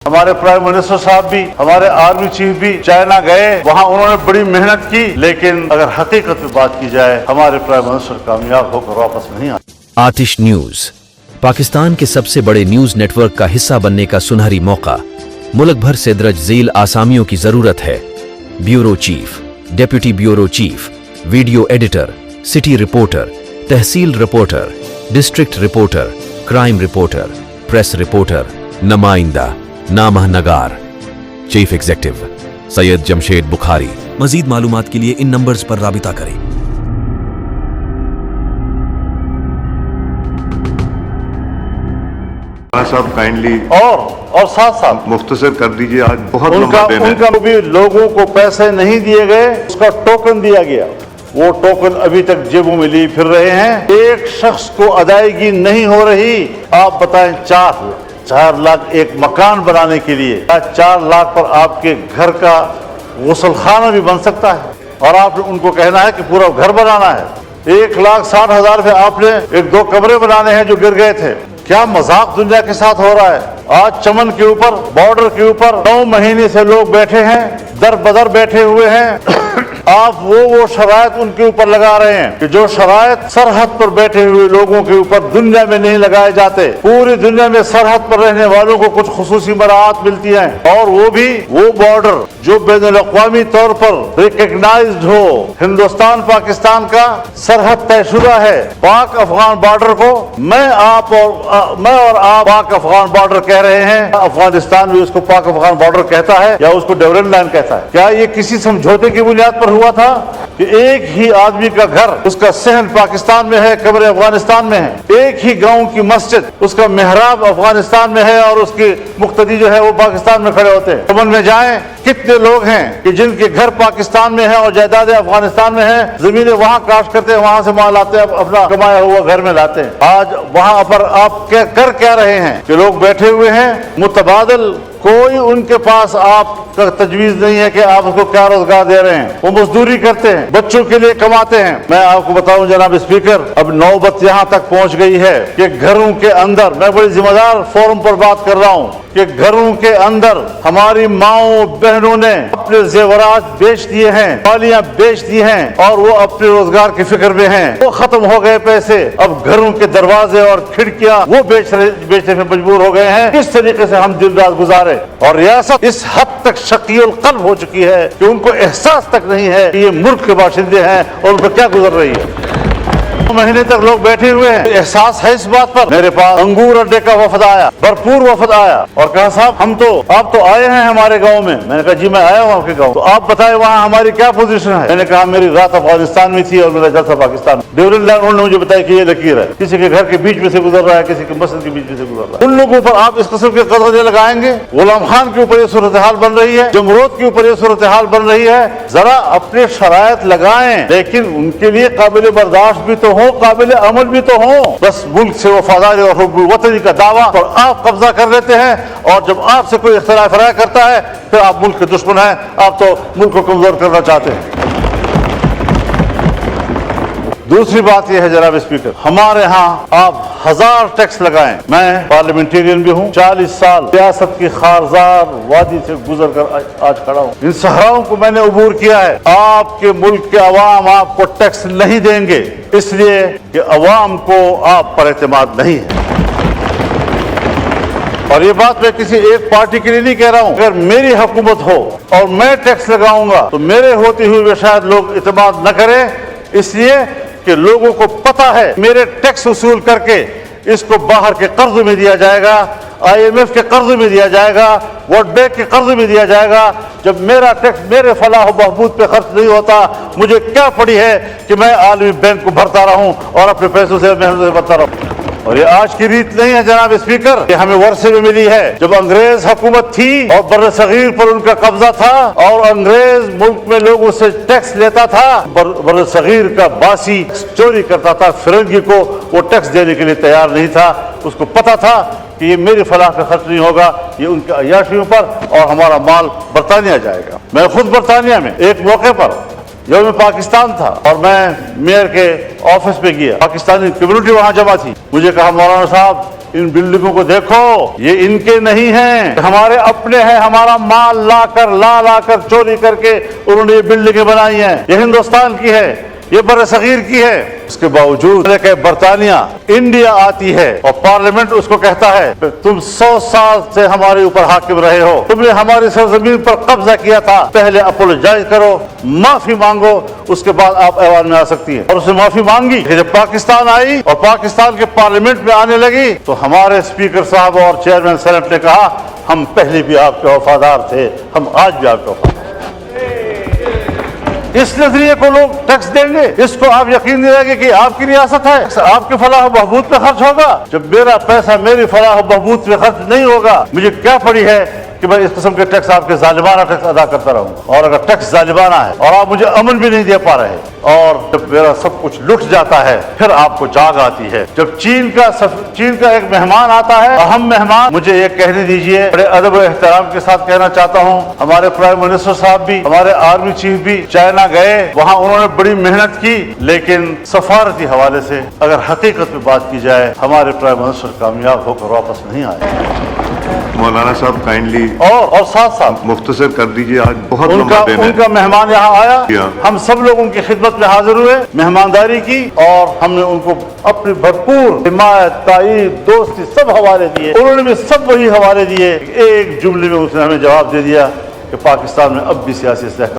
हमारे prime minister साहब भी, हमारे आर्मी चीफ भी चाइना गए, वहाँ उन्होंने बड़ी मेहनत की, लेकिन अगर हकीकत में बात की जाए हमारे प्राइम मिनिस्टर कामयाब होकर वापस नहीं आए। आतिश न्यूज, पाकिस्तान के सबसे बड़े न्यूज नेटवर्क का हिस्सा बनने का सुनहरी मौका। मुल्क भर से दर्ज झील आसामियों की जरूरत है। Bureau chief, deputy bureau chief, video editor, city reporter, तहसील reporter, district reporter, crime reporter, press reporter, नुमाइंदा, नामह नगार। Chief executive Syed Jamshed Bukhari. मजीद मालूमात के लिए इन नंबर्स पर राबिता करें। साहब काइंडली और साथ साथ मुख्तसर कर दीजिए, आज बहुत उनका भी लोगों को पैसे नहीं दिए गए, उसका टोकन दिया गया, वो टोकन अभी तक जेबों में लिए फिर रहे हैं। एक शख्स को अदायगी नहीं हो रही। आप बताएं, 4 लाख एक मकान बनाने के लिए, 4 लाख पर आपके घर का गुसलखाना भी बन सकता है, और आपने उनको कहना है कि पूरा घर बनाना है। 1,60,000 में आपने 1-2 कमरे बनाने हैं जो गिर गए थे। क्या मजाक दुनिया के साथ हो रहा है। आज चमन के ऊपर, बॉर्डर के ऊपर 9 महीने से लोग बैठे हैं, दर बदर बैठे हुए हैं। आप वो शराइत उनके ऊपर लगा रहे हैं कि जो शराइत सरहद पर बैठे हुए लोगों के ऊपर दुनिया में नहीं लगाए जाते। पूरी दुनिया में सरहद पर रहने वालों को कुछ खुसूसी मराहत मिलती हैं, और वो भी वो बॉर्डर जो बैनुल-अक़वामी तौर पर रिकग्नाइज्ड हो। हिंदुस्तान पाकिस्तान का सरहद तयशुदा है। पाक अफगान बॉर्डर को मैं और आप पाक अफगान बॉर्डर कह रहे हैं। अफगानिस्तान भी उसको पाक अफगान बॉर्डर कहता है या उसको डेवलपमेंट लाइन कहता है। क्या ये किसी समझौते की बुनियाद पर हुआ था कि एक ही आदमी का घर, उसका सहन पाकिस्तान में है, कब्र अफगानिस्तान में है। एक ही गांव की मस्जिद, उसका मेहराब अफगानिस्तान में है, और उसके मुक्तदी जो है वो पाकिस्तान में खड़े होते हैं। समझ में जाए कितने लोग हैं कि जिनके घर पाकिस्तान में है और जायदादें अफगानिस्तान में है, जमीनें वहां काश्त करते हैं, वहां से माल लाते हैं, अपना कमाया हुआ घर में लाते हैं। आज वहां पर आप क्या रहे हैं कि लोग बैठे हुए हैं मुतबादल, कोई उनके पास आपका तजवीज नहीं है कि आप उसको क्या रोजगार दे रहे हैं। वो मजदूरी करते हैं, बच्चों के लिए कमाते हैं। मैं आपको बताऊं जनाब स्पीकर, अब नौबत यहाँ तक पहुँच गई है कि घरों के अंदर, मैं बड़ी जिम्मेदार फोरम पर बात कर रहा हूँ, कि घरों के अंदर हमारी माओ बहनों ने अपने जेवरात बेच दिए हैं, पालियां बेच दी हैं, और वो अपने रोजगार की फिक्र में हैं। वो खत्म हो गए पैसे, अब घरों के दरवाजे और खिड़कियां वो बेचने में मजबूर हो गए हैं। किस तरीके से हम दिन रात गुजारे। और रियासत इस हद तक शकील कल्ब हो चुकी है कि उनको एहसास तक नहीं है कि ये मुल्क के बाशिंदे हैं और उन पर क्या गुजर रही है। महीने तक लोग बैठे हुए हैं। एहसास है इस बात पर। मेरे पास अंगूर अड्डे का वफद आया, भरपूर वफद आया, और कहा साहब आप तो आए हैं हमारे गांव में। मैंने कहा जी मैं आया हूँ आपके गांव, तो आप बताएं वहाँ हमारी क्या पोजीशन है। मैंने कहा मेरी रात अफगानिस्तान में थी और मेरा जलसा पाकिस्तान। डेवलपमेंट लाइन उन्होंने मुझे बताया कि ये लकीर है, किसी के घर के बीच में से गुजर रहा है, किसी के मस्जिद के बीच में से गुजर रहा है। उन लोगों पर आप इस किस्म के कदम लगाएंगे। गुलाम खान के ऊपर ये सूरत हाल बन रही है, जमरूद के ऊपर ये सूरत हाल बन रही है। जरा अपने शरायत लगाएं, लेकिन उनके लिए काबिल बर्दाश्त भी तो हो, काबिल अमल भी तो हो। बस मुल्क से वफादारी और हुब्बुल वतनी का दावा और आप कब्जा कर लेते हैं, और जब आपसे कोई इख्तिलाफ राय करता है फिर आप मुल्क के दुश्मन हैं। आप तो मुल्क को कमजोर करना चाहते हैं। दूसरी बात यह है जनाब स्पीकर, हमारे यहाँ आप 1000 टैक्स लगाएं। मैं पार्लियामेंटेरियन भी हूँ, 40 साल रियासत की खारजार वादी से गुजर कर आज खड़ा हूँ। इन सहराओं को मैंने अबूर किया है। आपके मुल्क के अवाम आपको टैक्स नहीं देंगे, इसलिए कि अवाम को आप पर एतमाद नहीं है। और ये बात मैं किसी एक पार्टी के लिए नहीं कह रहा हूँ। अगर मेरी हुकूमत हो और मैं टैक्स लगाऊंगा तो मेरे होते हुए शायद लोग एतमाद न करें, इसलिए कि लोगों को पता है मेरे टैक्स वसूल करके इसको बाहर के कर्ज में दिया जाएगा, IMF के कर्ज में दिया जाएगा, वर्ल्ड बैंक के कर्ज में दिया जाएगा। जब मेरा टैक्स मेरे फलाह बहबूद पे खर्च नहीं होता, मुझे क्या पड़ी है कि मैं आलमी बैंक को भरता रहूं और अपने पैसों से मेहनत से भरता रहूं। और ये आज की रीत नहीं है जनाब स्पीकर, ये हमें वर्षे में मिली है। जब अंग्रेज हुकूमत थी और बर्र सगीर पर उनका कब्जा था और अंग्रेज मुल्क में लोगों से टैक्स लेता था, बर्र सगीर का बासी चोरी करता था, फिरंगी को वो टैक्स देने के लिए तैयार नहीं था। उसको पता था कि ये मेरी फलाह का खर्च नहीं होगा, ये उनके अय्याशियों पर, और हमारा माल बरतानिया जाएगा। मैं खुद बरतानिया में एक मौके पर यौम पाकिस्तान था और मैं मेयर के ऑफिस पे गया, पाकिस्तानी कम्युनिटी वहां जमा थी। मुझे कहा मौलाना साहब इन बिल्डिंगों को देखो, ये इनके नहीं हैं, हमारे अपने हैं। हमारा माल ला कर चोरी करके उन्होंने ये बिल्डिंगें बनाई हैं। ये हिंदुस्तान की है, ये बरसगीर की है। उसके बावजूद बरतानिया इंडिया आती है और पार्लियामेंट उसको कहता है तुम 100 साल से हमारे ऊपर हाकिम रहे हो, तुमने हमारी सरजमीन पर कब्जा किया था, पहले अपोलोजाइज करो, माफी मांगो, उसके बाद आप ऐवान में आ सकती है। और उसने माफी मांगी। जब पाकिस्तान आई और पाकिस्तान के पार्लियामेंट में आने लगी तो हमारे स्पीकर साहब और चेयरमैन सेनेट ने कहा हम पहले भी आपके वफादार थे, हम आज भी आपके वफादार। इस नजरिए को लोग टैक्स देंगे, इसको आप यकीन दिलाएंगे कि आपकी रियासत है, आपके फलाह बहबूद पे खर्च होगा। जब मेरा पैसा मेरी फलाह बहबूद पे खर्च नहीं होगा, मुझे क्या पड़ी है कि मैं इस किस्म के टैक्स, आपके जालिमाना टैक्स अदा करता रहूं। और अगर टैक्स जालिमाना है और आप मुझे अमन भी नहीं दे पा रहे, और जब मेरा सब कुछ लुट जाता है, फिर आपको जाग आती है। जब चीन का एक मेहमान आता है, अहम मेहमान, मुझे ये कहने दीजिए, बड़े अदब और एहतराम के साथ कहना चाहता हूँ, हमारे प्राइम मिनिस्टर साहब भी, हमारे आर्मी चीफ भी चाइना गए, वहाँ उन्होंने बड़ी मेहनत की, लेकिन सफारती हवाले से अगर हकीकत में बात की जाए, हमारे प्राइम मिनिस्टर कामयाब होकर वापस नहीं आए। मौलाना साहब काइंडली और साथ साथ मुख्तसर कर दीजिए, आज बहुत उनका लंबा दिन है। उनका मेहमान यहाँ आया, या। हम सब लोग उनकी खिदमत में हाजिर हुए, मेहमानदारी की, और हमने उनको अपनी भरपूर हिमायत, ताईद, दोस्ती सब हवाले दिए। उन्होंने भी सब वही हवाले दिए। एक जुमले में उसने हमें जवाब दे दिया कि पाकिस्तान में अब भी सियासी